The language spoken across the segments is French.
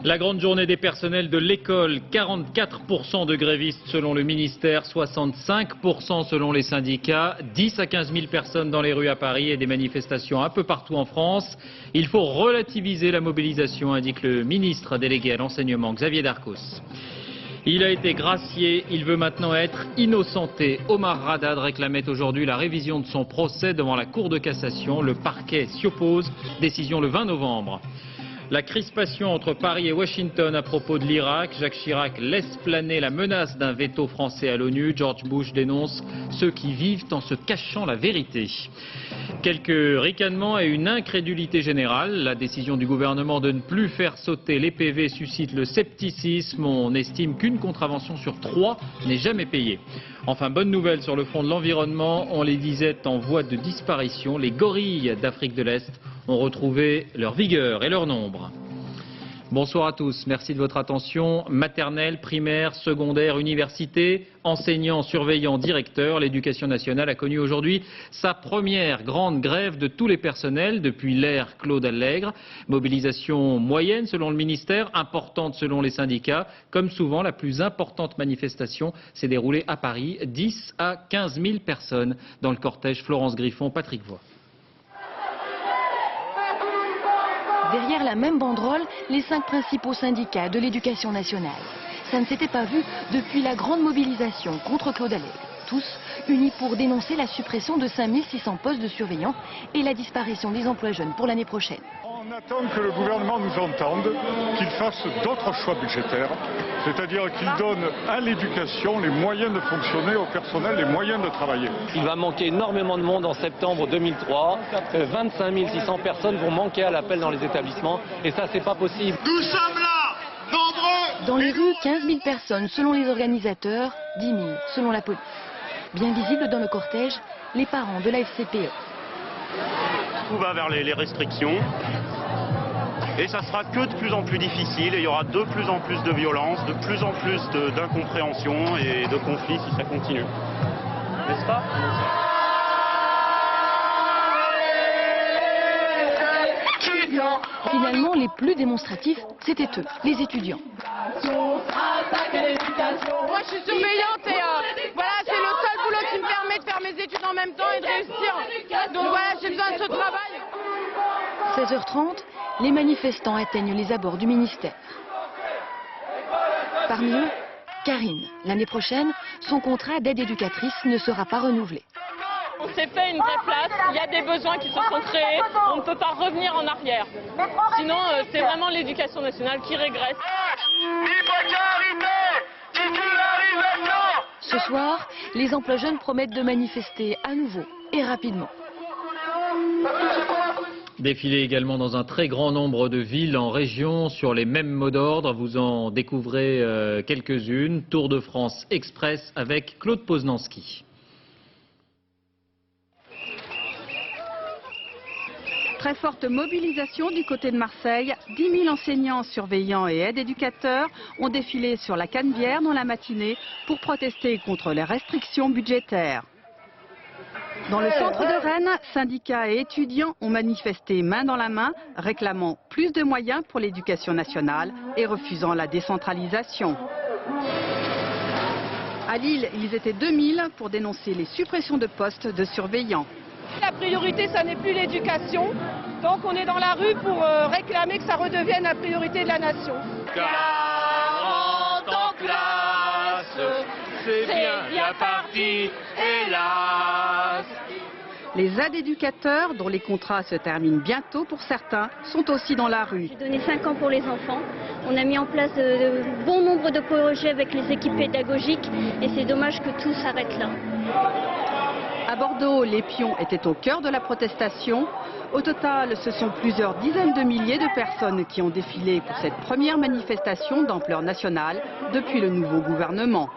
La grande journée des personnels de l'école, 44% de grévistes selon le ministère, 65% selon les syndicats, 10 à 15 000 personnes dans les rues à Paris et des manifestations un peu partout en France. Il faut relativiser la mobilisation, indique le ministre délégué à l'enseignement, Xavier Darcos. Il a été gracié, il veut maintenant être innocenté. Omar Haddad réclamait aujourd'hui la révision de son procès devant la Cour de cassation. Le parquet s'y oppose, décision le 20 novembre. La crispation entre Paris et Washington à propos de l'Irak. Jacques Chirac laisse planer la menace d'un veto français à l'ONU. George Bush dénonce ceux qui vivent en se cachant la vérité. Quelques ricanements et une incrédulité générale. La décision du gouvernement de ne plus faire sauter les PV suscite le scepticisme. On estime qu'une contravention sur 3 n'est jamais payée. Enfin, bonne nouvelle sur le front de l'environnement. On les disait en voie de disparition. Les gorilles d'Afrique de l'Est ont retrouvé leur vigueur et leur nombre. Bonsoir à tous, merci de votre attention. Maternelle, primaire, secondaire, université, enseignants, surveillants, directeurs, l'éducation nationale a connu aujourd'hui sa première grande grève de tous les personnels depuis l'ère Claude Allègre. Mobilisation moyenne selon le ministère, importante selon les syndicats. Comme souvent, la plus importante manifestation s'est déroulée à Paris, 10 à 15 000 personnes dans le cortège Florence Griffon, Patrick Voix. Derrière la même banderole, les 5 principaux syndicats de l'éducation nationale. Ça ne s'était pas vu depuis la grande mobilisation contre Claude Allègre. Tous unis pour dénoncer la suppression de 5600 postes de surveillants et la disparition des emplois jeunes pour l'année prochaine. On attend que le gouvernement nous entende, qu'il fasse d'autres choix budgétaires, c'est-à-dire qu'il donne à l'éducation les moyens de fonctionner, au personnel les moyens de travailler. Il va manquer énormément de monde en septembre 2003. 25 600 personnes vont manquer à l'appel dans les établissements et ça, c'est pas possible. Nous sommes là, nombreux. Dans les rues, 15 000 personnes selon les organisateurs, 10 000 selon la police. Bien visible dans le cortège, les parents de la FCPE. Tout va vers les restrictions et ça sera que de plus en plus difficile et il y aura de plus en plus de violence, de plus en plus d'incompréhension et de conflits si ça continue. N'est-ce pas ? Finalement, les plus démonstratifs, c'était eux, les étudiants. Moi, je suis surveillante et voilà, c'est le seul boulot qui me permet de faire mes études en même temps et de réussir. Donc voilà, j'ai besoin de ce travail. 16h30, les manifestants atteignent les abords du ministère. Parmi eux, Karine. L'année prochaine, son contrat d'aide éducatrice ne sera pas renouvelé. On s'est fait une vraie place, il y a des besoins qui se sont créés, on ne peut pas revenir en arrière. Sinon, c'est vraiment l'éducation nationale qui régresse. Ce soir, les emplois jeunes promettent de manifester à nouveau et rapidement. Défilé également dans un très grand nombre de villes en région sur les mêmes mots d'ordre. Vous en découvrez quelques-unes. Tour de France Express avec Claude Poznanski. Très forte mobilisation du côté de Marseille. 10 000 enseignants, surveillants et aides éducateurs ont défilé sur la Canebière dans la matinée pour protester contre les restrictions budgétaires. Dans le centre de Rennes, syndicats et étudiants ont manifesté main dans la main, réclamant plus de moyens pour l'éducation nationale et refusant la décentralisation. À Lille, ils étaient 2000 pour dénoncer les suppressions de postes de surveillants. La priorité, ça n'est plus l'éducation. Donc on est dans la rue pour réclamer que ça redevienne la priorité de la nation. 40 en classe, c'est bien parti, hélas. Les aides éducateurs, dont les contrats se terminent bientôt pour certains, sont aussi dans la rue. J'ai donné 5 ans pour les enfants. On a mis en place de bon nombre de projets avec les équipes pédagogiques et c'est dommage que tout s'arrête là. À Bordeaux, les pions étaient au cœur de la protestation. Au total, ce sont plusieurs dizaines de milliers de personnes qui ont défilé pour cette première manifestation d'ampleur nationale depuis le nouveau gouvernement.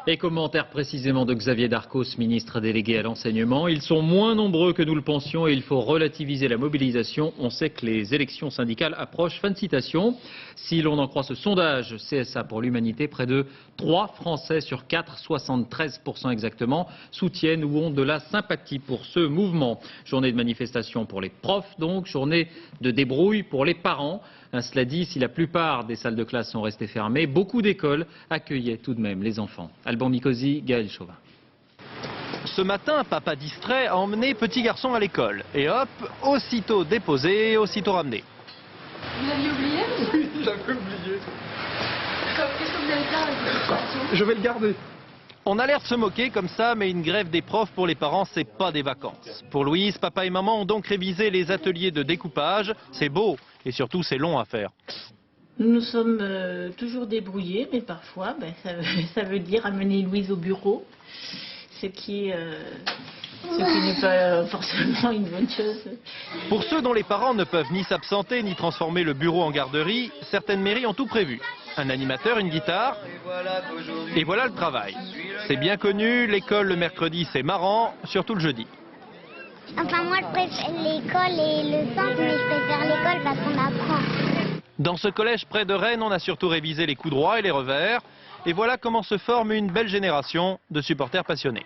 Et commentaire précisément de Xavier Darcos, ministre délégué à l'enseignement. Ils sont moins nombreux que nous le pensions et il faut relativiser la mobilisation. On sait que les élections syndicales approchent. Fin de citation. Si l'on en croit ce sondage CSA pour l'humanité, près de 3 Français sur 4, 73% exactement, soutiennent ou ont de la sympathie pour ce mouvement. Journée de manifestation pour les profs donc, journée de débrouille pour les parents. Cela dit, si la plupart des salles de classe sont restées fermées, beaucoup d'écoles accueillaient tout de même les enfants. Alban Mikosi, Gaël Chauvin. Ce matin, papa distrait a emmené petit garçon à l'école. Et hop, aussitôt déposé, aussitôt ramené. Vous l'aviez oublié? Oui, j'avais oublié. Qu'est-ce que vous allez faire avec cette situation? Je vais le garder. On a l'air de se moquer comme ça, mais une grève des profs pour les parents, c'est pas des vacances. Pour Louise, papa et maman ont donc révisé les ateliers de découpage. C'est beau et surtout c'est long à faire. Nous nous sommes toujours débrouillés, mais parfois ça veut dire amener Louise au bureau, ce qui n'est pas forcément une bonne chose. Pour ceux dont les parents ne peuvent ni s'absenter ni transformer le bureau en garderie, certaines mairies ont tout prévu. Un animateur, une guitare, et voilà le travail. C'est bien connu, l'école le mercredi c'est marrant, surtout le jeudi. Enfin moi je préfère l'école et le centre, mais je préfère l'école parce qu'on apprend. Dans ce collège près de Rennes, on a surtout révisé les coups droits et les revers. Et voilà comment se forme une belle génération de supporters passionnés.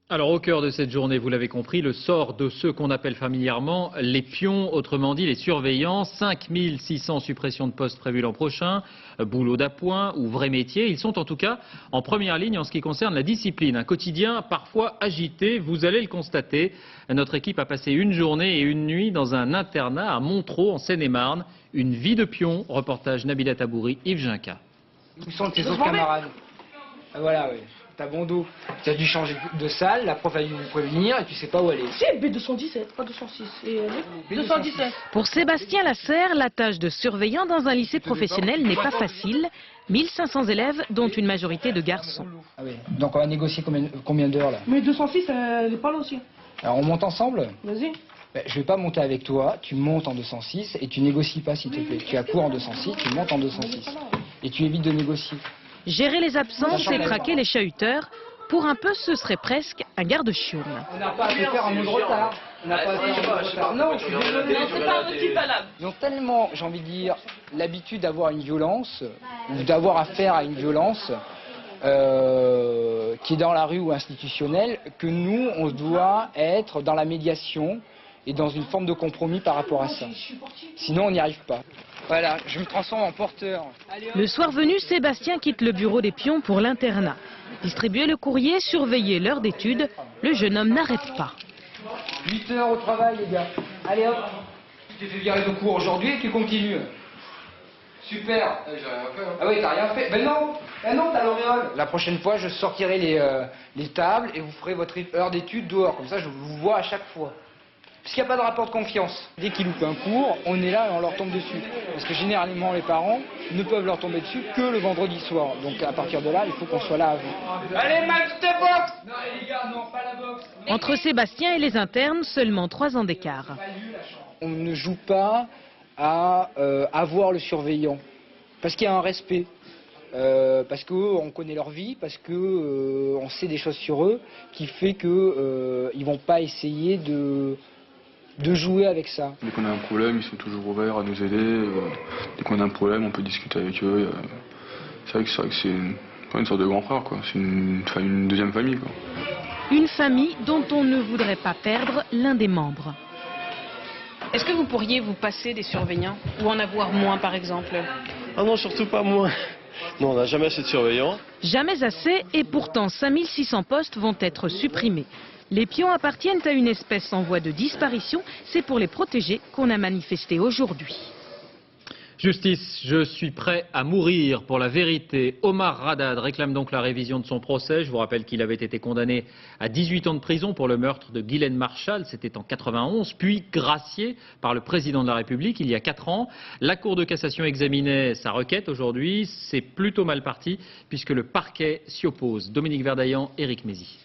Alors au cœur de cette journée, vous l'avez compris, le sort de ceux qu'on appelle familièrement les pions, autrement dit les surveillants. 5600 suppressions de postes prévues l'an prochain, boulot d'appoint ou vrai métier. Ils sont en tout cas en première ligne en ce qui concerne la discipline. Un quotidien parfois agité, vous allez le constater. Notre équipe a passé une journée et une nuit dans un internat à Montereau en Seine-et-Marne. Une vie de pion, reportage Nabila Tabouri, Yves Ginca. Où sont tes autres camarades? Voilà, oui. T'as bon dos. Tu as dû changer de salle, la prof a dû vous prévenir et tu sais pas où aller. C'est B217, pas 206. Et 217. Pour Sébastien Lasserre, la tâche de surveillant dans un lycée professionnel n'est pas facile. 1500 élèves, dont une majorité de garçons. Ah oui. Donc on va négocier combien d'heures là? Mais 206, elle est pas là aussi. Alors on monte ensemble? Vas-y. Ben, je vais pas monter avec toi, tu montes en 206 et tu négocies pas s'il te plaît. Tu as cours en 206, tu montes en 206. Et tu évites de négocier. Gérer les absences et traquer les chahuteurs, pour un peu ce serait presque un garde-chiourme. On n'a pas à se faire un mot de retard. On n'a pas à se faire un mot de retard. Non, je suis désolé. C'est pas un motif valable. Ils ont tellement, j'ai envie de dire, l'habitude d'avoir une violence, ou d'avoir affaire à une violence, qui est dans la rue ou institutionnelle, que nous, on doit être dans la médiation et dans une forme de compromis par rapport à ça. Sinon, on n'y arrive pas. Voilà, je me transforme en porteur. Le soir venu, Sébastien quitte le bureau des pions pour l'internat. Distribuer le courrier, surveiller l'heure d'études, le jeune homme n'arrête pas. 8 heures au travail, les gars. Allez hop. Tu t'es fait virer de cours aujourd'hui et tu continues. Super. J'ai rien fait. Ah oui, t'as rien fait. Ben non, t'as l'auréole. La prochaine fois, je sortirai les tables et vous ferez votre heure d'études dehors. Comme ça, je vous vois à chaque fois. Parce qu'il n'y a pas de rapport de confiance. Dès qu'ils loupent un cours, on est là et on leur tombe dessus. Parce que généralement, les parents ne peuvent leur tomber dessus que le vendredi soir. Donc à partir de là, il faut qu'on soit là à vous. Allez, match de boxe! Non, les gars, non, pas la boxe. Entre Sébastien et les internes, seulement 3 ans d'écart. On ne joue pas à avoir le surveillant. Parce qu'il y a un respect. Parce qu'on connaît leur vie, parce qu'on sait des choses sur eux, qui fait qu'ils ne vont pas essayer de jouer avec ça. Dès qu'on a un problème, ils sont toujours ouverts à nous aider. Dès qu'on a un problème, on peut discuter avec eux. C'est vrai que c'est une sorte de grand frère, quoi. C'est une deuxième famille, quoi. Une famille dont on ne voudrait pas perdre l'un des membres. Est-ce que vous pourriez vous passer des surveillants ou en avoir moins par exemple? Ah non, surtout pas moins. Non, on n'a jamais assez de surveillants. Jamais assez, et pourtant 5600 postes vont être supprimés. Les pions appartiennent à une espèce en voie de disparition. C'est pour les protéger qu'on a manifesté aujourd'hui. Justice, je suis prêt à mourir pour la vérité. Omar Radad réclame donc la révision de son procès. Je vous rappelle qu'il avait été condamné à 18 ans de prison pour le meurtre de Ghislaine Marchal, c'était en 91, puis gracié par le président de la République il y a 4 ans. La Cour de cassation examinait sa requête aujourd'hui. C'est plutôt mal parti puisque le parquet s'y oppose. Dominique Verdaillan, Éric Mézy.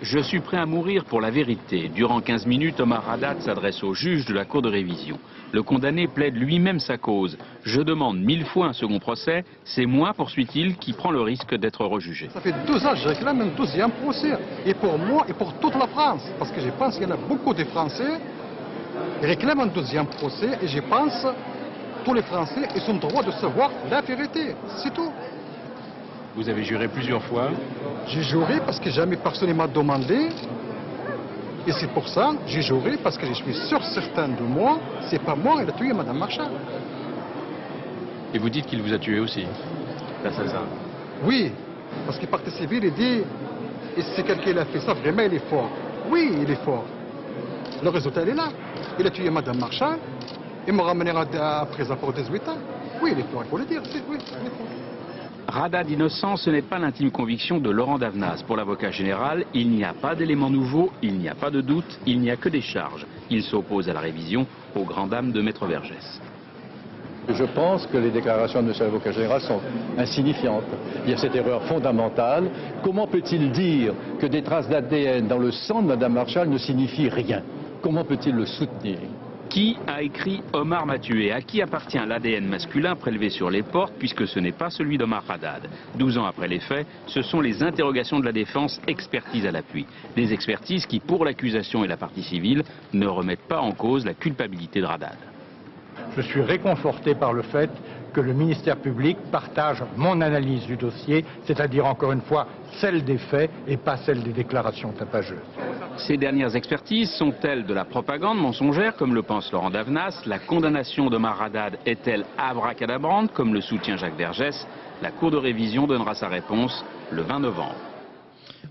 Je suis prêt à mourir pour la vérité. Durant 15 minutes, Omar Haddad s'adresse au juge de la cour de révision. Le condamné plaide lui-même sa cause. Je demande 1000 fois un second procès. C'est moi, poursuit-il, qui prend le risque d'être rejugé. Ça fait 2 ans que je réclame un deuxième procès. Et pour moi et pour toute la France. Parce que je pense qu'il y en a beaucoup de Français qui réclament un deuxième procès. Et je pense que tous les Français ils ont le droit de savoir la vérité. C'est tout. Vous avez juré plusieurs fois. J'ai juré parce que jamais personne ne m'a demandé. Et c'est pour ça que j'ai juré, parce que je suis sûr certain de moi, c'est pas moi qui a tué Mme Marchal. Et vous dites qu'il vous a tué aussi, l'assassin. Oui, parce que partie civile, il dit, et si quelqu'un a fait ça, vraiment il est fort. Oui, il est fort. Le résultat, il est là. Il a tué Mme Marchal, il me ramènera après pour 18 ans. Oui, il est fort, il faut le dire. Oui, il est fort. Haddad innocent, ce n'est pas l'intime conviction de Laurent Davenas. Pour l'avocat général, il n'y a pas d'éléments nouveaux, il n'y a pas de doute, il n'y a que des charges. Il s'oppose à la révision, aux grandes dames de Maître Vergès. Je pense que les déclarations de M. l'avocat général sont insignifiantes. Il y a cette erreur fondamentale. Comment peut-il dire que des traces d'ADN dans le sang de Mme Marchal ne signifient rien? Comment peut-il le soutenir? Qui a écrit Omar m'a tué? À qui appartient l'ADN masculin prélevé sur les portes, puisque ce n'est pas celui d'Omar Haddad? 12 ans après les faits, ce sont les interrogations de la défense, expertise à l'appui. Des expertises qui, pour l'accusation et la partie civile, ne remettent pas en cause la culpabilité de Haddad. Je suis réconforté par le fait que le ministère public partage mon analyse du dossier, c'est-à-dire encore une fois celle des faits et pas celle des déclarations tapageuses. Ces dernières expertises sont-elles de la propagande mensongère, comme le pense Laurent Davenas? La condamnation d'Omar Haddad est-elle abracadabrante, comme le soutient Jacques Vergès? La Cour de révision donnera sa réponse le 20 novembre.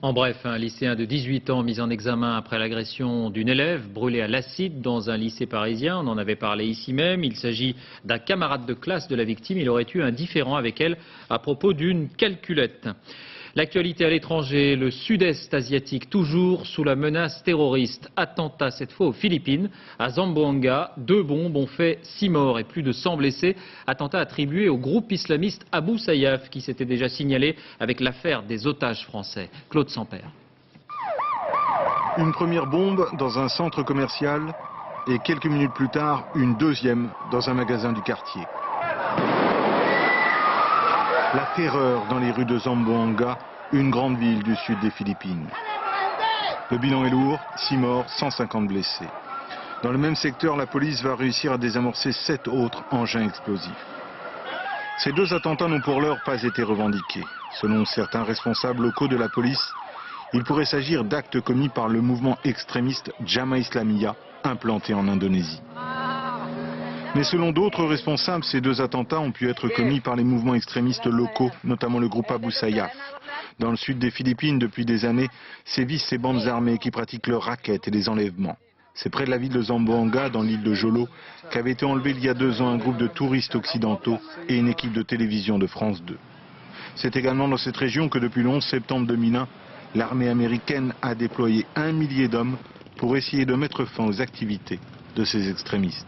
En bref, un lycéen de 18 ans mis en examen après l'agression d'une élève brûlée à l'acide dans un lycée parisien. On en avait parlé ici même. Il s'agit d'un camarade de classe de la victime. Il aurait eu un différend avec elle à propos d'une calculette. L'actualité à l'étranger, le sud-est asiatique toujours sous la menace terroriste. Attentat cette fois aux Philippines, à Zamboanga. 2 bombes ont fait 6 morts et plus de 100 blessés. Attentat attribué au groupe islamiste Abu Sayyaf qui s'était déjà signalé avec l'affaire des otages français. Claude Samper. Une première bombe dans un centre commercial et quelques minutes plus tard, une deuxième dans un magasin du quartier. La terreur dans les rues de Zamboanga, une grande ville du sud des Philippines. Le bilan est lourd, 6 morts, 150 blessés. Dans le même secteur, la police va réussir à désamorcer 7 autres engins explosifs. Ces 2 attentats n'ont pour l'heure pas été revendiqués. Selon certains responsables locaux de la police, il pourrait s'agir d'actes commis par le mouvement extrémiste Jamaah Islamiyah, implanté en Indonésie. Mais selon d'autres responsables, ces 2 attentats ont pu être commis par les mouvements extrémistes locaux, notamment le groupe Abu Sayyaf. Dans le sud des Philippines, depuis des années, sévissent ces bandes armées qui pratiquent leurs rackets et les enlèvements. C'est près de la ville de Zamboanga, dans l'île de Jolo, qu'avait été enlevé il y a 2 ans un groupe de touristes occidentaux et une équipe de télévision de France 2. C'est également dans cette région que depuis le 11 septembre 2001, l'armée américaine a déployé 1 millier d'hommes pour essayer de mettre fin aux activités de ces extrémistes.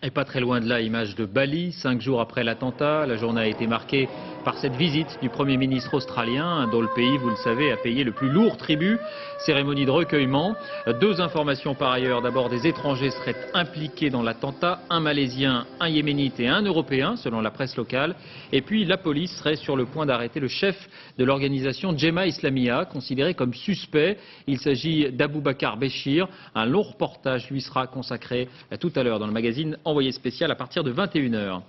Et pas très loin de là, image de Bali, 5 jours après l'attentat. La journée a été marquée par cette visite du Premier ministre australien, dont le pays, vous le savez, a payé le plus lourd tribut. Cérémonie de recueillement. 2 informations par ailleurs. D'abord, des étrangers seraient impliqués dans l'attentat. Un Malaisien, un Yéménite et un Européen, selon la presse locale. Et puis, la police serait sur le point d'arrêter le chef de l'organisation Jamaah Islamiyah, considéré comme suspect. Il s'agit d'Aboubacar Béchir. Un long reportage lui sera consacré tout à l'heure dans le magazine Envoyé spécial à partir de 21 h.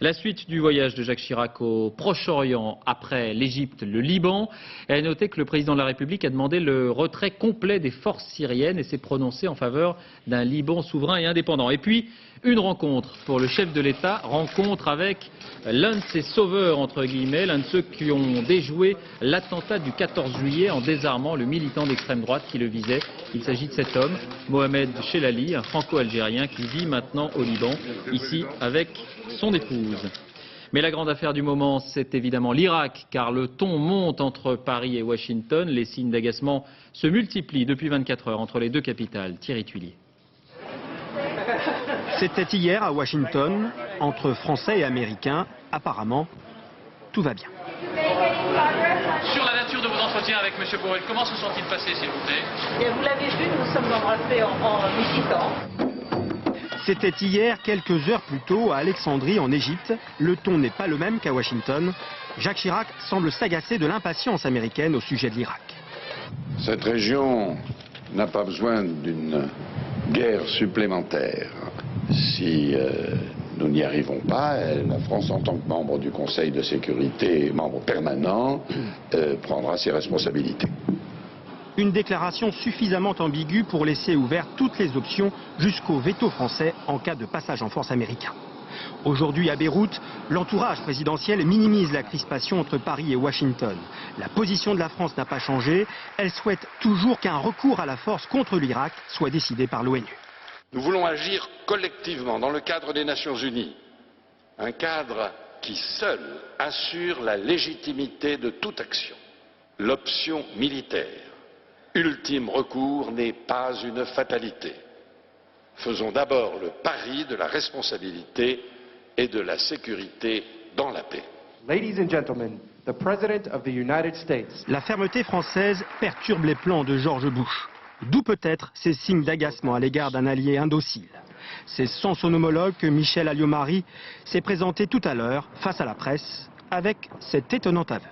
La suite du voyage de Jacques Chirac au Proche-Orient après l'Égypte, le Liban. Et à noter que le président de la République a demandé le retrait complet des forces syriennes et s'est prononcé en faveur d'un Liban souverain et indépendant. Et puis, une rencontre pour le chef de l'État, rencontre avec l'un de ses sauveurs, entre guillemets, l'un de ceux qui ont déjoué l'attentat du 14 juillet en désarmant le militant d'extrême droite qui le visait. Il s'agit de cet homme, Mohamed Chelali, un franco-algérien qui vit maintenant au Liban, ici avec son épouse. Mais la grande affaire du moment, c'est évidemment l'Irak, car le ton monte entre Paris et Washington. Les signes d'agacement se multiplient depuis 24 heures entre les 2 capitales. Thierry Tuillier. C'était hier à Washington, entre Français et Américains. Apparemment, tout va bien. Sur la nature de vos entretiens entretien avec M. Borrell. Comment se sont-ils passés, s'il vous plaît? Et vous l'avez vu, nous sommes embrassés en visitant. C'était hier, quelques heures plus tôt, à Alexandrie, en Égypte. Le ton n'est pas le même qu'à Washington. Jacques Chirac semble s'agacer de l'impatience américaine au sujet de l'Irak. Cette région n'a pas besoin d'une guerre supplémentaire. Si nous n'y arrivons pas, la France, en tant que membre du Conseil de sécurité, membre permanent, prendra ses responsabilités. Une déclaration suffisamment ambiguë pour laisser ouvertes toutes les options jusqu'au veto français en cas de passage en force américain. Aujourd'hui à Beyrouth, l'entourage présidentiel minimise la crispation entre Paris et Washington. La position de la France n'a pas changé. Elle souhaite toujours qu'un recours à la force contre l'Irak soit décidé par l'ONU. Nous voulons agir collectivement dans le cadre des Nations Unies. Un cadre qui seul assure la légitimité de toute action. L'option militaire, ultime recours, n'est pas une fatalité. Faisons d'abord le pari de la responsabilité et de la sécurité dans la paix. Ladies and gentlemen, the President of the United States. La fermeté française perturbe les plans de George Bush. D'où peut-être ces signes d'agacement à l'égard d'un allié indocile. C'est sans son homologue que Michel Alliot-Marie s'est présenté tout à l'heure face à la presse avec cet étonnant aveu.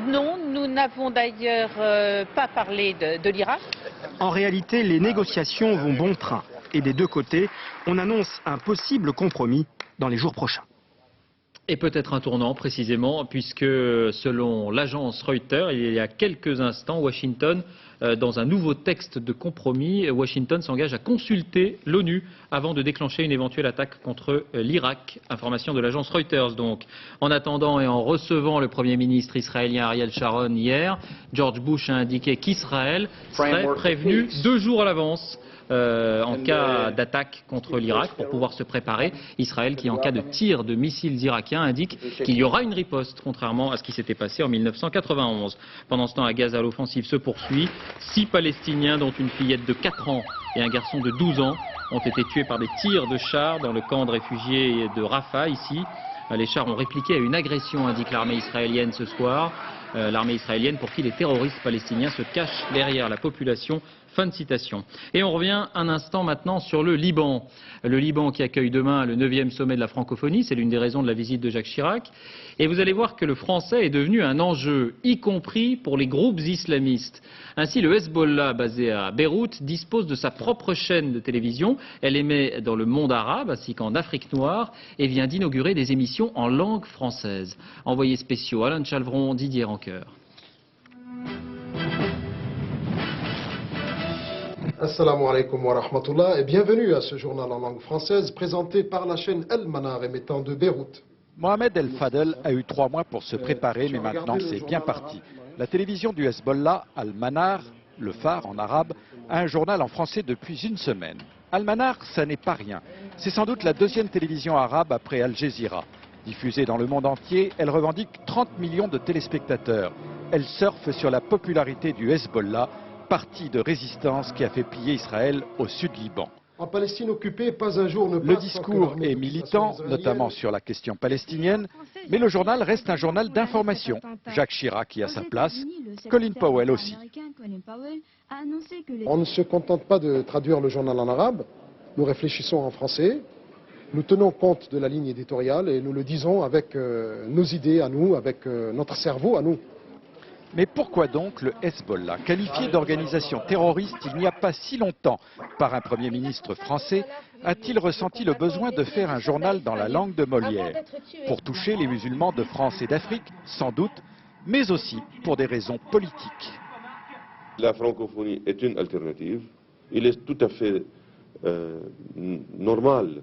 Non, nous n'avons d'ailleurs pas parlé de l'Irak. En réalité, les négociations vont bon train. Et des deux côtés, on annonce un possible compromis dans les jours prochains. Et peut-être un tournant précisément, puisque selon l'agence Reuters, il y a quelques instants, Washington, dans un nouveau texte de compromis, Washington s'engage à consulter l'ONU avant de déclencher une éventuelle attaque contre l'Irak. Information de l'agence Reuters donc. En attendant et en recevant le Premier ministre israélien Ariel Sharon hier, George Bush a indiqué qu'Israël serait prévenu 2 jours à l'avance. En cas d'attaque contre l'Irak pour pouvoir se préparer. Israël qui, en cas de tir de missiles irakiens, indique qu'il y aura une riposte, contrairement à ce qui s'était passé en 1991. Pendant ce temps, à Gaza, l'offensive se poursuit. 6 Palestiniens, dont une fillette de 4 ans et un garçon de 12 ans, ont été tués par des tirs de chars dans le camp de réfugiés de Rafah, ici. Les chars ont répliqué à une agression, indique l'armée israélienne ce soir. L'armée israélienne pour qui les terroristes palestiniens se cachent derrière la population. Fin de citation. Et on revient un instant maintenant sur le Liban. Le Liban qui accueille demain le 9e sommet de la francophonie, c'est l'une des raisons de la visite de Jacques Chirac. Et vous allez voir que le français est devenu un enjeu, y compris pour les groupes islamistes. Ainsi, le Hezbollah, basé à Beyrouth, dispose de sa propre chaîne de télévision. Elle émet dans le monde arabe ainsi qu'en Afrique noire et vient d'inaugurer des émissions en langue française. Envoyés spéciaux Alain Chalvron, Didier Rancoeur. Assalamu alaikum wa rahmatullah et bienvenue à ce journal en langue française présenté par la chaîne El Manar émettant de Beyrouth. Mohamed El Fadel a eu 3 mois pour se préparer, mais maintenant c'est bien parti. La télévision du Hezbollah, Al Manar, le phare en arabe, a un journal en français depuis une semaine. Al Manar, ça n'est pas rien. C'est sans doute la 2e télévision arabe après Al Jazeera. Diffusée dans le monde entier, elle revendique 30 millions de téléspectateurs. Elle surfe sur la popularité du Hezbollah, parti de résistance qui a fait plier Israël au sud Liban. En Palestine occupée, pas un jour ne passe. Le discours est militant, notamment sur la question palestinienne, mais le journal reste un journal d'information. Jacques Chirac y a sa place, Colin Powell aussi. On ne se contente pas de traduire le journal en arabe, nous réfléchissons en français, nous tenons compte de la ligne éditoriale et nous le disons avec nos idées à nous, avec notre cerveau à nous. Mais pourquoi donc le Hezbollah, qualifié d'organisation terroriste il n'y a pas si longtemps par un Premier ministre français, a-t-il ressenti le besoin de faire un journal dans la langue de Molière? Pour toucher les musulmans de France et d'Afrique, sans doute, mais aussi pour des raisons politiques. La francophonie est une alternative. Il est tout à fait normal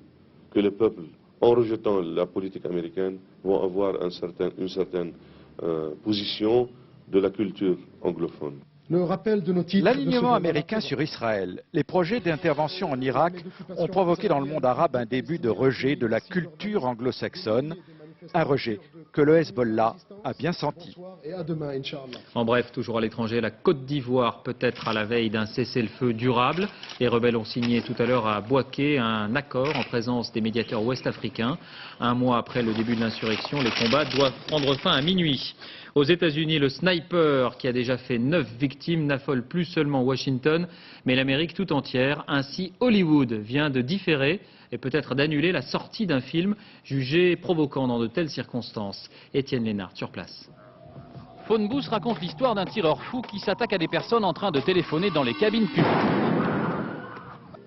que le peuple, en rejetant la politique américaine, vont avoir une certaine position de la culture anglophone. Le rappel de nos titres. L'alignement américain sur Israël, les projets d'intervention en Irak ont provoqué dans le monde arabe un début de rejet de la culture anglo-saxonne, un rejet que le Hezbollah a bien senti. En bref, toujours à l'étranger, la Côte d'Ivoire peut être à la veille d'un cessez-le-feu durable. Les rebelles ont signé tout à l'heure à Bouaké un accord en présence des médiateurs ouest-africains. 1 mois après le début de l'insurrection, les combats doivent prendre fin à minuit. Aux États-Unis, le sniper qui a déjà fait 9 victimes n'affole plus seulement Washington, mais l'Amérique tout entière. Ainsi, Hollywood vient de différer et peut-être d'annuler la sortie d'un film jugé provoquant dans de telles circonstances. Étienne Lénard sur place. Phone Booth raconte l'histoire d'un tireur fou qui s'attaque à des personnes en train de téléphoner dans les cabines publiques.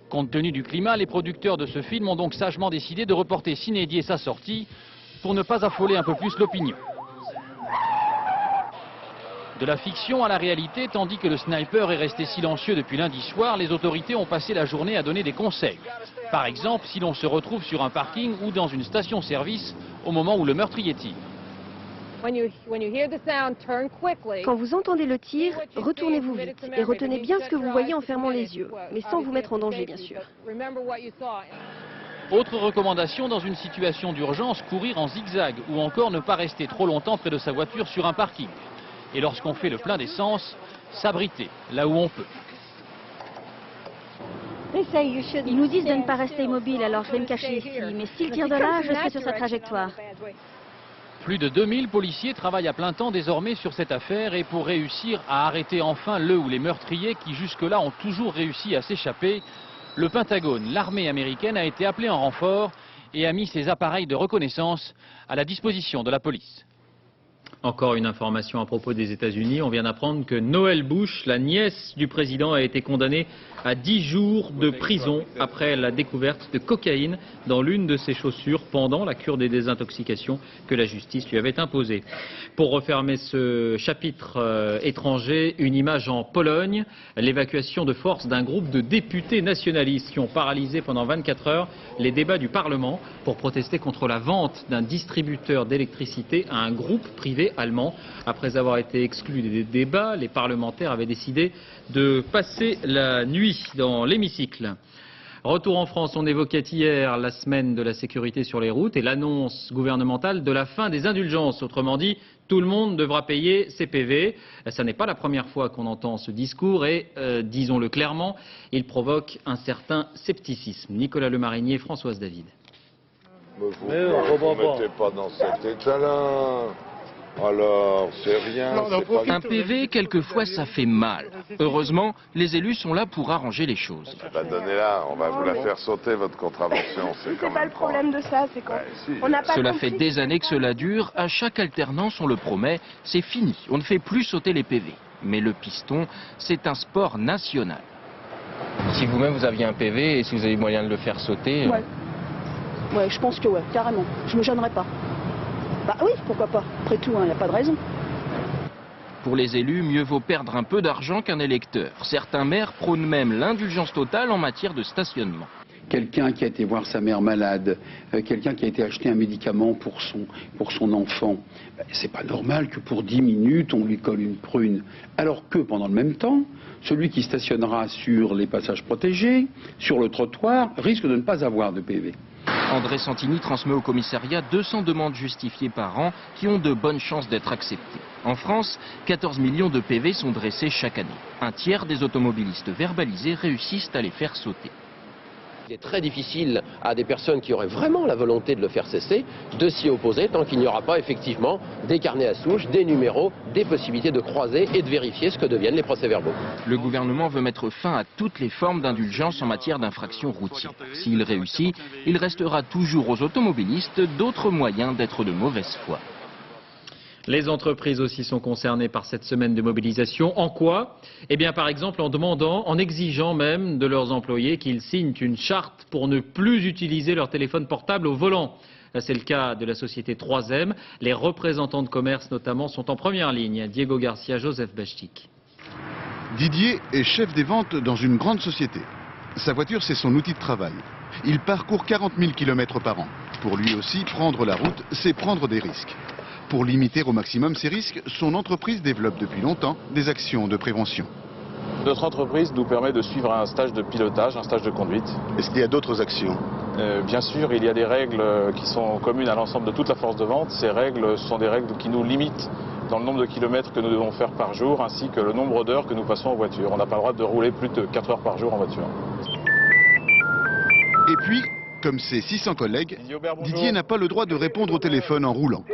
Compte tenu du climat, les producteurs de ce film ont donc sagement décidé de reporter sine die sa sortie pour ne pas affoler un peu plus l'opinion. De la fiction à la réalité, tandis que le sniper est resté silencieux depuis lundi soir, les autorités ont passé la journée à donner des conseils. Par exemple, si l'on se retrouve sur un parking ou dans une station-service au moment où le meurtrier tire. Quand vous entendez le tir, retournez-vous vite et retenez bien ce que vous voyez en fermant les yeux, mais sans vous mettre en danger bien sûr. Autre recommandation, dans une situation d'urgence, courir en zigzag ou encore ne pas rester trop longtemps près de sa voiture sur un parking. Et lorsqu'on fait le plein d'essence, s'abriter là où on peut. Ils nous disent de ne pas rester immobile, alors je vais me cacher ici, mais s'ils tirent de là, je serai sur sa trajectoire. Plus de 2000 policiers travaillent à plein temps désormais sur cette affaire et pour réussir à arrêter enfin le ou les meurtriers qui jusque-là ont toujours réussi à s'échapper, le Pentagone, l'armée américaine, a été appelée en renfort et a mis ses appareils de reconnaissance à la disposition de la police. Encore une information à propos des États-Unis. On vient d'apprendre que Noël Bush, la nièce du président, a été condamnée à 10 jours de prison après la découverte de cocaïne dans l'une de ses chaussures pendant la cure des désintoxications que la justice lui avait imposée. Pour refermer ce chapitre étranger, une image en Pologne, l'évacuation de force d'un groupe de députés nationalistes qui ont paralysé pendant 24 heures les débats du Parlement pour protester contre la vente d'un distributeur d'électricité à un groupe privé allemand. Après avoir été exclus des débats, les parlementaires avaient décidé de passer la nuit dans l'hémicycle. Retour en France, on évoquait hier la semaine de la sécurité sur les routes et l'annonce gouvernementale de la fin des indulgences. Autrement dit, tout le monde devra payer ses PV. Ce n'est pas la première fois qu'on entend ce discours et, disons-le clairement, il provoque un certain scepticisme. Nicolas Lemarinier, Françoise David. Mais vous ne mettez pas dans cet état-là. Alors, c'est rien, c'est pas... Un PV, quelquefois, ça fait mal. Heureusement, les élus sont là pour arranger les choses. Donnez-la, on va vous la faire sauter, votre contravention. C'est pas le problème de ça, c'est quand on n'a pas Cela compris. fait des années que cela dure. À chaque alternance, on le promet, c'est fini. On ne fait plus sauter les PV. Mais le piston, c'est un sport national. Si vous-même vous aviez un PV et si vous avez moyen de le faire sauter... Ouais, je pense que ouais, carrément. Je me gênerais pas. Bah oui, pourquoi pas. Après tout, il n'y a pas de raison. Pour les élus, mieux vaut perdre un peu d'argent qu'un électeur. Certains maires prônent même l'indulgence totale en matière de stationnement. Quelqu'un qui a été voir sa mère malade, quelqu'un qui a été acheter un médicament pour son enfant, c'est pas normal que pour 10 minutes on lui colle une prune. Alors que pendant le même temps, celui qui stationnera sur les passages protégés, sur le trottoir, risque de ne pas avoir de PV. André Santini transmet au commissariat 200 demandes justifiées par an qui ont de bonnes chances d'être acceptées. En France, 14 millions de PV sont dressés chaque année. Un tiers des automobilistes verbalisés réussissent à les faire sauter. Il est très difficile à des personnes qui auraient vraiment la volonté de le faire cesser de s'y opposer tant qu'il n'y aura pas effectivement des carnets à souche, des numéros, des possibilités de croiser et de vérifier ce que deviennent les procès-verbaux. Le gouvernement veut mettre fin à toutes les formes d'indulgence en matière d'infractions routières. S'il réussit, il restera toujours aux automobilistes d'autres moyens d'être de mauvaise foi. Les entreprises aussi sont concernées par cette semaine de mobilisation. En quoi? Eh bien, par exemple, en demandant, en exigeant même de leurs employés qu'ils signent une charte pour ne plus utiliser leur téléphone portable au volant. C'est le cas de la société 3M. Les représentants de commerce, notamment, sont en première ligne. Diego Garcia, Joseph Bachtik. Didier est chef des ventes dans une grande société. Sa voiture, c'est son outil de travail. Il parcourt 40 000 km par an. Pour lui aussi, prendre la route, c'est prendre des risques. Pour limiter au maximum ces risques, son entreprise développe depuis longtemps des actions de prévention. Notre entreprise nous permet de suivre un stage de pilotage, un stage de conduite. Est-ce qu'il y a d'autres actions? Bien sûr, il y a des règles qui sont communes à l'ensemble de toute la force de vente. Ces règles sont des règles qui nous limitent dans le nombre de kilomètres que nous devons faire par jour, ainsi que le nombre d'heures que nous passons en voiture. On n'a pas le droit de rouler plus de 4 heures par jour en voiture. Et puis, comme ses 600 collègues, Didier n'a pas le droit de répondre au téléphone en roulant.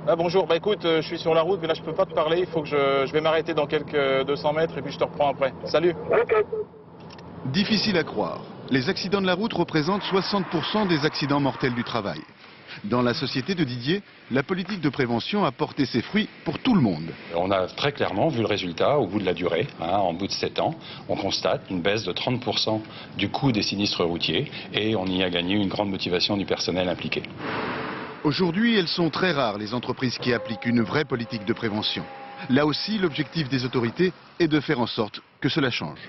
Ah, bonjour, bah écoute, je suis sur la route, mais là je peux pas te parler, il faut que je vais m'arrêter dans quelques 200 mètres et puis je te reprends après. Salut. Difficile à croire. Les accidents de la route représentent 60% des accidents mortels du travail. Dans la société de Didier, la politique de prévention a porté ses fruits pour tout le monde. On a très clairement vu le résultat au bout de la durée. En bout de 7 ans, on constate une baisse de 30% du coût des sinistres routiers et on y a gagné une grande motivation du personnel impliqué. Aujourd'hui, elles sont très rares, les entreprises qui appliquent une vraie politique de prévention. Là aussi, l'objectif des autorités est de faire en sorte que cela change.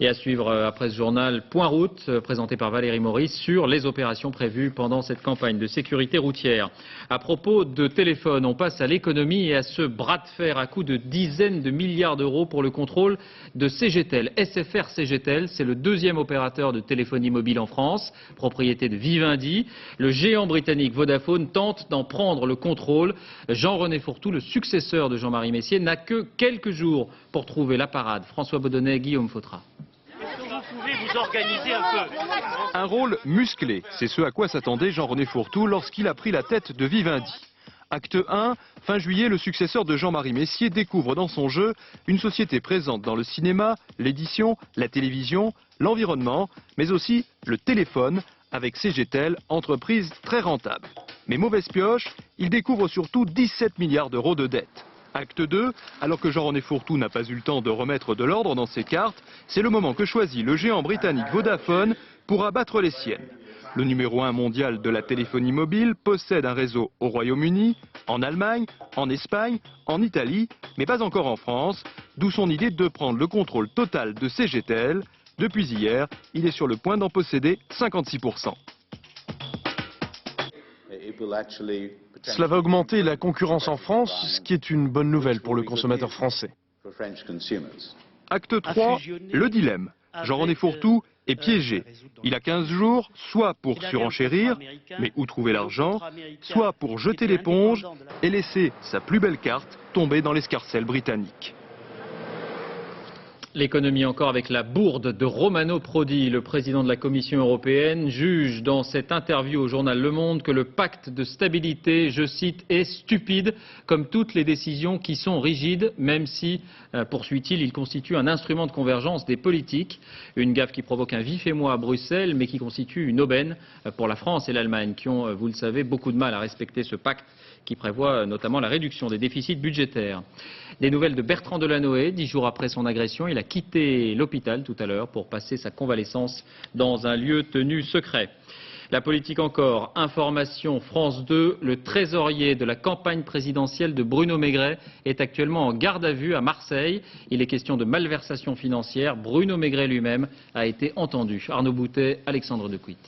Et à suivre après ce journal Point Route, présenté par Valérie Maurice, sur les opérations prévues pendant cette campagne de sécurité routière. À propos de téléphone, on passe à l'économie et à ce bras de fer à coût de dizaines de milliards d'euros pour le contrôle de CGTEL. SFR CGTEL, c'est le deuxième opérateur de téléphonie mobile en France, propriété de Vivendi. Le géant britannique Vodafone tente d'en prendre le contrôle. Jean-René Fourtou, le successeur de Jean-Marie Messier, n'a que quelques jours pour trouver la parade. François Baudonnet, Guillaume Fautra. Vous organiser un peu. Un rôle musclé, c'est ce à quoi s'attendait Jean-René Fourtou lorsqu'il a pris la tête de Vivendi. Acte 1, fin juillet, le successeur de Jean-Marie Messier découvre dans son jeu une société présente dans le cinéma, l'édition, la télévision, l'environnement, mais aussi le téléphone, avec CGTEL, entreprise très rentable. Mais mauvaise pioche, il découvre surtout 17 milliards d'euros de dettes. Acte 2, alors que Jean-René Fourtou n'a pas eu le temps de remettre de l'ordre dans ses cartes, c'est le moment que choisit le géant britannique Vodafone pour abattre les siennes. Le numéro 1 mondial de la téléphonie mobile possède un réseau au Royaume-Uni, en Allemagne, en Espagne, en Italie, mais pas encore en France, d'où son idée de prendre le contrôle total de CGTEL. Depuis hier, il est sur le point d'en posséder 56%. Cela va augmenter la concurrence en France, ce qui est une bonne nouvelle pour le consommateur français. Acte 3, le dilemme. Jean-René Fourtou est piégé. Il a 15 jours, soit pour surenchérir, mais où trouver l'argent, soit pour jeter l'éponge et laisser sa plus belle carte tomber dans l'escarcelle britannique. L'économie encore avec la bourde de Romano Prodi. Le président de la Commission européenne juge dans cette interview au journal Le Monde que le pacte de stabilité, je cite, est stupide, comme toutes les décisions qui sont rigides, même si, poursuit-il, il constitue un instrument de convergence des politiques. Une gaffe qui provoque un vif émoi à Bruxelles, mais qui constitue une aubaine pour la France et l'Allemagne, qui ont, vous le savez, beaucoup de mal à respecter ce pacte qui prévoit notamment la réduction des déficits budgétaires. Des nouvelles de Bertrand Delanoë. 10 jours après son agression, il a quitté l'hôpital tout à l'heure pour passer sa convalescence dans un lieu tenu secret. La politique encore, information France 2, le trésorier de la campagne présidentielle de Bruno Maigret est actuellement en garde à vue à Marseille. Il est question de malversation financière. Bruno Maigret lui-même a été entendu. Arnaud Boutet, Alexandre Decuit.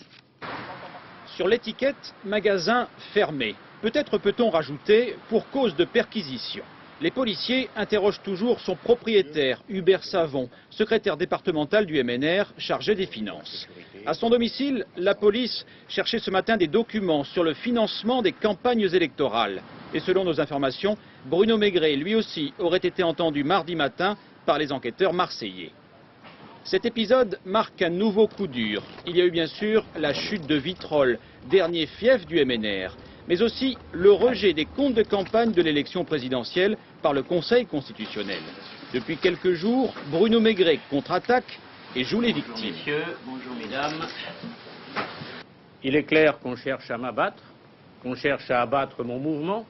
Sur l'étiquette, magasin fermé. Peut-être peut-on rajouter pour cause de perquisition. Les policiers interrogent toujours son propriétaire, Hubert Savon, secrétaire départemental du MNR, chargé des finances. À son domicile, la police cherchait ce matin des documents sur le financement des campagnes électorales. Et selon nos informations, Bruno Maigret, lui aussi, aurait été entendu mardi matin par les enquêteurs marseillais. Cet épisode marque un nouveau coup dur. Il y a eu bien sûr la chute de Vitrolles, dernier fief du MNR, mais aussi le rejet des comptes de campagne de l'élection présidentielle par le Conseil constitutionnel. Depuis quelques jours, Bruno Maigret contre-attaque et joue les victimes. Bonjour messieurs, bonjour mesdames. Il est clair qu'on cherche à m'abattre, qu'on cherche à abattre mon mouvement.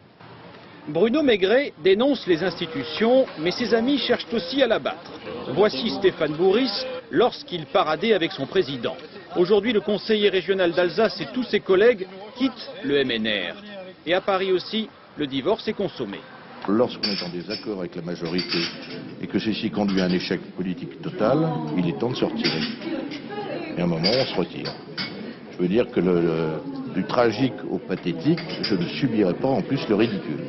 Bruno Maigret dénonce les institutions, mais ses amis cherchent aussi à l'abattre. Voici Stéphane Bourris lorsqu'il paradait avec son président. Aujourd'hui, le conseiller régional d'Alsace et tous ses collègues quittent le MNR. Et à Paris aussi, le divorce est consommé. Lorsqu'on est en désaccord avec la majorité et que ceci conduit à un échec politique total, il est temps de se retirer. Et à un moment, on se retire. Je veux dire que du tragique au pathétique, je ne subirai pas en plus le ridicule.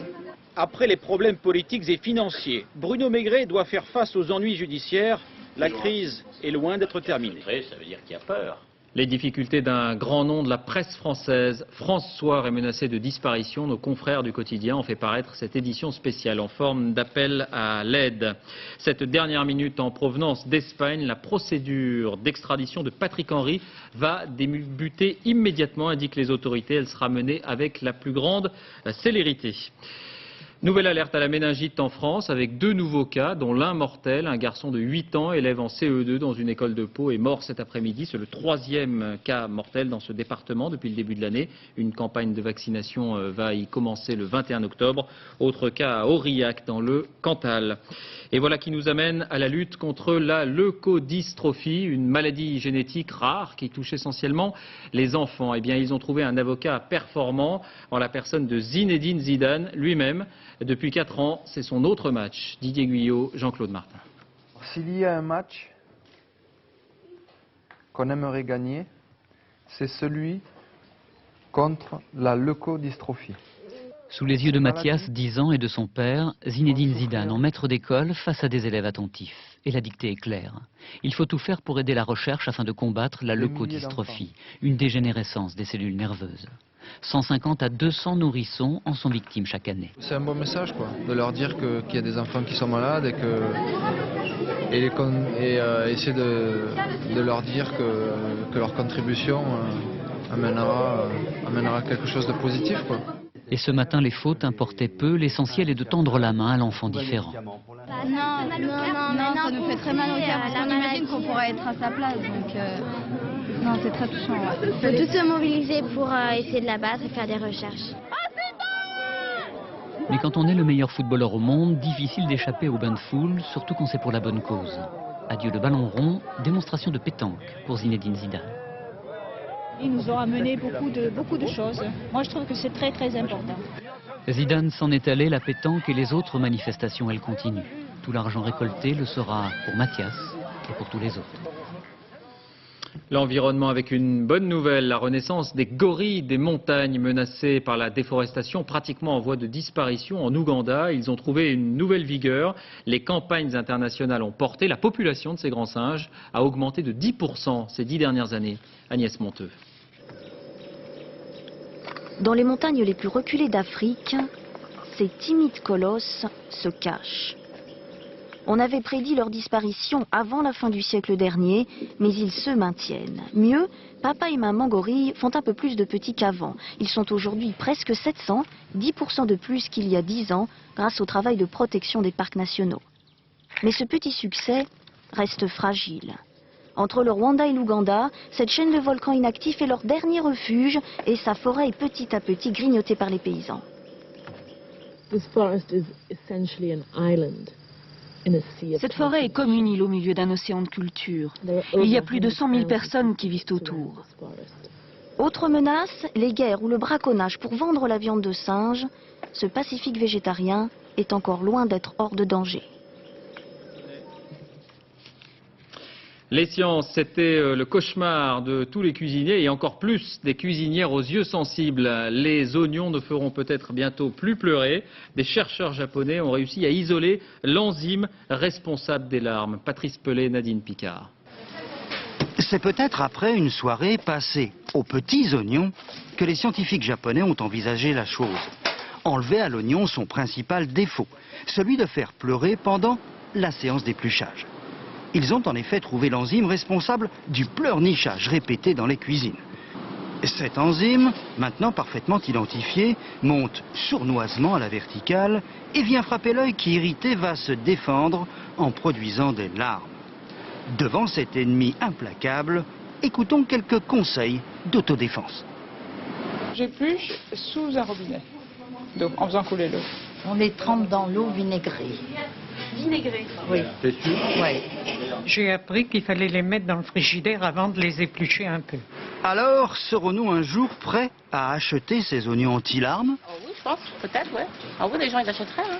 Après les problèmes politiques et financiers, Bruno Maigret doit faire face aux ennuis judiciaires. La crise est loin d'être terminée. Ça veut dire qu'il y a peur. Les difficultés d'un grand nom de la presse française. France Soir est menacé de disparition. Nos confrères du quotidien ont fait paraître cette édition spéciale en forme d'appel à l'aide. Cette dernière minute en provenance d'Espagne, la procédure d'extradition de Patrick Henry va débuter immédiatement, indiquent les autorités. Elle sera menée avec la plus grande célérité. Nouvelle alerte à la méningite en France avec 2 nouveaux cas, dont l'un mortel. Un garçon de 8 ans, élève en CE2 dans une école de Pau, est mort cet après-midi. C'est le 3e cas mortel dans ce département depuis le début de l'année. Une campagne de vaccination va y commencer le 21 octobre. Autre cas à Aurillac dans le Cantal. Et voilà qui nous amène à la lutte contre la leucodystrophie, une maladie génétique rare qui touche essentiellement les enfants. Eh bien, ils ont trouvé un avocat performant en la personne de Zinedine Zidane lui-même. Depuis 4 ans, c'est son autre match. Didier Guyot, Jean-Claude Martin. S'il y a un match qu'on aimerait gagner, c'est celui contre la leucodystrophie. Sous les yeux de Mathias, 10 ans, et de son père, Zinedine Zidane, en maître d'école, face à des élèves attentifs. Et la dictée est claire. Il faut tout faire pour aider la recherche afin de combattre la leucodystrophie, une dégénérescence des cellules nerveuses. 150 à 200 nourrissons en sont victimes chaque année. C'est un bon message, quoi, de leur dire qu'il y a des enfants qui sont malades et essayer de leur dire que leur contribution amènera quelque chose de positif, quoi. Et ce matin, les fautes importaient peu. L'essentiel est de tendre la main à l'enfant différent. Non, ça nous fait très mal au cœur parce qu'on imagine qu'on pourra être à sa place. Donc, non, c'est très touchant. Il faut tous se mobiliser pour essayer de la battre et faire des recherches. Mais quand on est le meilleur footballeur au monde, difficile d'échapper au bain de foule, surtout quand c'est pour la bonne cause. Adieu le ballon rond, démonstration de pétanque pour Zinedine Zidane. Ils nous ont amené beaucoup de choses. Moi, je trouve que c'est très, très important. Zidane s'en est allé, la pétanque et les autres manifestations, elles continuent. Tout l'argent récolté le sera pour Mathias et pour tous les autres. L'environnement avec une bonne nouvelle, la renaissance des gorilles des montagnes menacées par la déforestation, pratiquement en voie de disparition en Ouganda. Ils ont trouvé une nouvelle vigueur. Les campagnes internationales ont porté. La population de ces grands singes a augmenté de 10% ces 10 dernières années. Agnès Monteux. Dans les montagnes les plus reculées d'Afrique, ces timides colosses se cachent. On avait prédit leur disparition avant la fin du siècle dernier, mais ils se maintiennent. Mieux, papa et maman gorille font un peu plus de petits qu'avant. Ils sont aujourd'hui presque 700, 10% de plus qu'il y a 10 ans, grâce au travail de protection des parcs nationaux. Mais ce petit succès reste fragile. Entre le Rwanda et l'Ouganda, cette chaîne de volcans inactifs est leur dernier refuge et sa forêt est petit à petit grignotée par les paysans. Cette forêt est comme une île au milieu d'un océan de culture. Il y a plus de 100 000 personnes qui vivent autour. Autre menace, les guerres ou le braconnage pour vendre la viande de singe. Ce Pacifique végétarien est encore loin d'être hors de danger. Les sciences, c'était le cauchemar de tous les cuisiniers et encore plus des cuisinières aux yeux sensibles. Les oignons ne feront peut-être bientôt plus pleurer. Des chercheurs japonais ont réussi à isoler l'enzyme responsable des larmes. Patrice Pellet, Nadine Picard. C'est peut-être après une soirée passée aux petits oignons que les scientifiques japonais ont envisagé la chose. Enlever à l'oignon son principal défaut, celui de faire pleurer pendant la séance d'épluchage. Ils ont en effet trouvé l'enzyme responsable du pleurnichage répété dans les cuisines. Cette enzyme, maintenant parfaitement identifiée, monte sournoisement à la verticale et vient frapper l'œil qui, irrité, va se défendre en produisant des larmes. Devant cet ennemi implacable, écoutons quelques conseils d'autodéfense. J'épluche sous un robinet d'eau, en faisant couler l'eau. On les trempe dans l'eau vinaigrée. Vinaigrée? Oui. T'es sûr? Oui. J'ai appris qu'il fallait les mettre dans le frigidaire avant de les éplucher un peu. Alors, serons-nous un jour prêts à acheter ces oignons anti-larmes? Oh oui, je pense, peut-être, ouais. Ah oui, les gens, ils achèteraient, hein.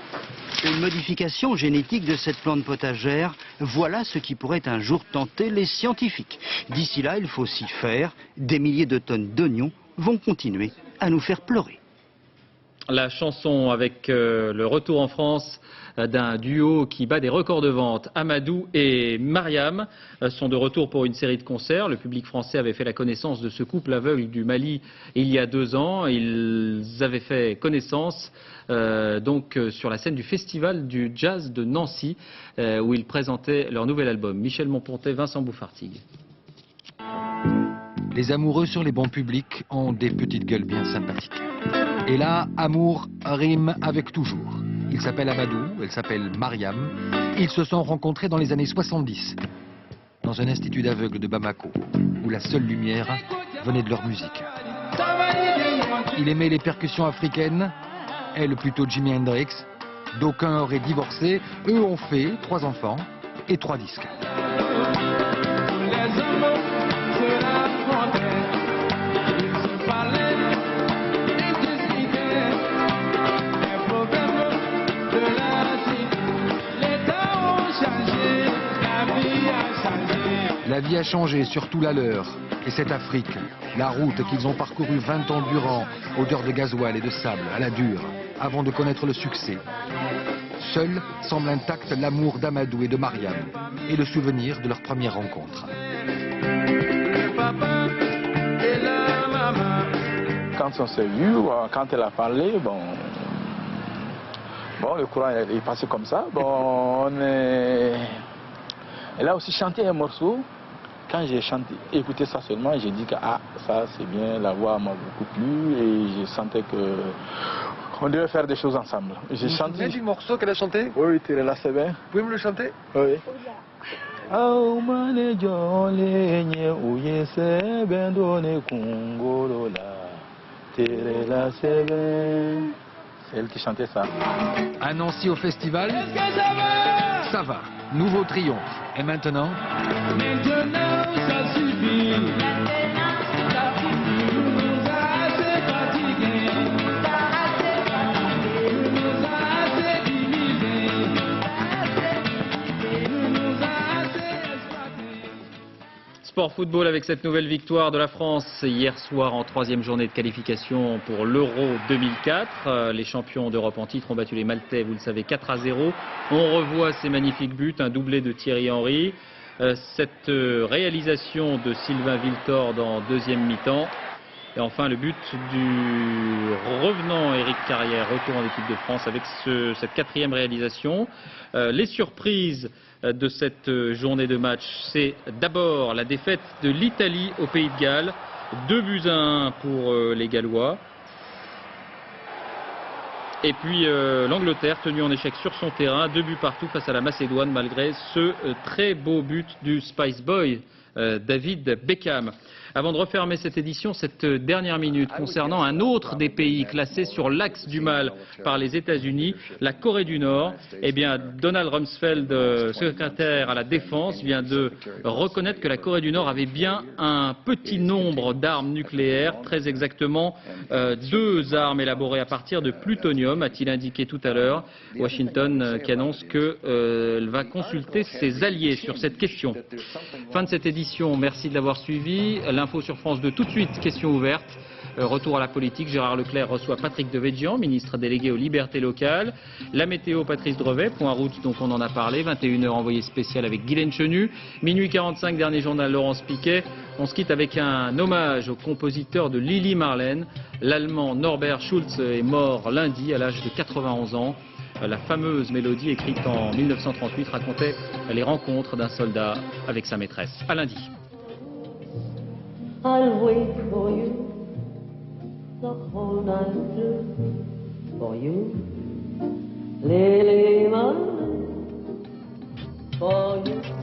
Une modification génétique de cette plante potagère, voilà ce qui pourrait un jour tenter les scientifiques. D'ici là, il faut s'y faire. Des milliers de tonnes d'oignons vont continuer à nous faire pleurer. La chanson avec le retour en France d'un duo qui bat des records de vente. Amadou et Mariam sont de retour pour une série de concerts. Le public français avait fait la connaissance de ce couple aveugle du Mali il y a 2 ans. Ils avaient fait connaissance sur la scène du Festival du Jazz de Nancy où ils présentaient leur nouvel album. Michel Monpontet, Vincent Bouffartigue. Les amoureux sur les bancs publics ont des petites gueules bien sympathiques. Et là, amour rime avec toujours. Il s'appelle Amadou, elle s'appelle Mariam. Ils se sont rencontrés dans les années 70, dans un institut d'aveugles de Bamako, où la seule lumière venait de leur musique. Il aimait les percussions africaines, elle plutôt Jimi Hendrix. D'aucuns auraient divorcé, eux ont fait 3 enfants et 3 disques. La vie a changé, surtout la leur. Et cette Afrique, la route qu'ils ont parcourue 20 ans durant, odeur de gasoil et de sable, à la dure, avant de connaître le succès. Seul semble intact l'amour d'Amadou et de Mariam, et le souvenir de leur première rencontre. Quand on s'est vu, quand elle a parlé, bon, le courant est passé comme ça. Elle a aussi chanté un morceau. Quand j'ai écouté ça seulement, j'ai dit que ça c'est bien, la voix m'a beaucoup plu et je sentais qu'on devait faire des choses ensemble. J'ai chanté du morceau qu'elle a chanté? Oui, tu la sais bien. Vous pouvez me le chanter? Oui. C'est elle qui chantait ça. À Nancy au festival, ça va. Nouveau triomphe. Et maintenant? Maintenant, ça suffit. Nous a assez fatigués. Nous a assez divisés. Nous a assez exploités. Sport football avec cette nouvelle victoire de la France hier soir en 3e journée de qualification pour l'Euro 2004. Les champions d'Europe en titre ont battu les Maltais, vous le savez, 4-0. On revoit ces magnifiques buts, un doublé de Thierry Henry. Cette réalisation de Sylvain Wiltord en 2e mi-temps. Et enfin le but du revenant Éric Carrière, retour en équipe de France avec cette 4e réalisation. Les surprises de cette journée de match, c'est d'abord la défaite de l'Italie au Pays de Galles, 2-1 pour les Gallois. Et puis l'Angleterre tenue en échec sur son terrain, 2 buts partout face à la Macédoine malgré ce très beau but du Spice Boy David Beckham. Avant de refermer cette édition, cette dernière minute concernant un autre des pays classés sur l'axe du mal par les États-Unis, la Corée du Nord. Eh bien, Donald Rumsfeld, secrétaire à la Défense, vient de reconnaître que la Corée du Nord avait bien un petit nombre d'armes nucléaires, très exactement 2 armes élaborées à partir de plutonium, a-t-il indiqué tout à l'heure. Washington qui annonce qu'elle va consulter ses alliés sur cette question. Fin de cette édition, merci de l'avoir suivi. L'info sur France 2 tout de suite, question ouverte. Retour à la politique, Gérard Leclerc reçoit Patrick Devedjian, ministre délégué aux libertés locales. La météo, Patrice Drevet, point route, donc on en a parlé. 21h, envoyé spécial avec Guylaine Chenu. Minuit 45, dernier journal, Laurence Piquet. On se quitte avec un hommage au compositeur de Lili Marlène. L'Allemand Norbert Schulz est mort lundi à l'âge de 91 ans. La fameuse mélodie écrite en 1938 racontait les rencontres d'un soldat avec sa maîtresse. À lundi. I'll wait for you the whole night through, for you, Lily Marley, for you.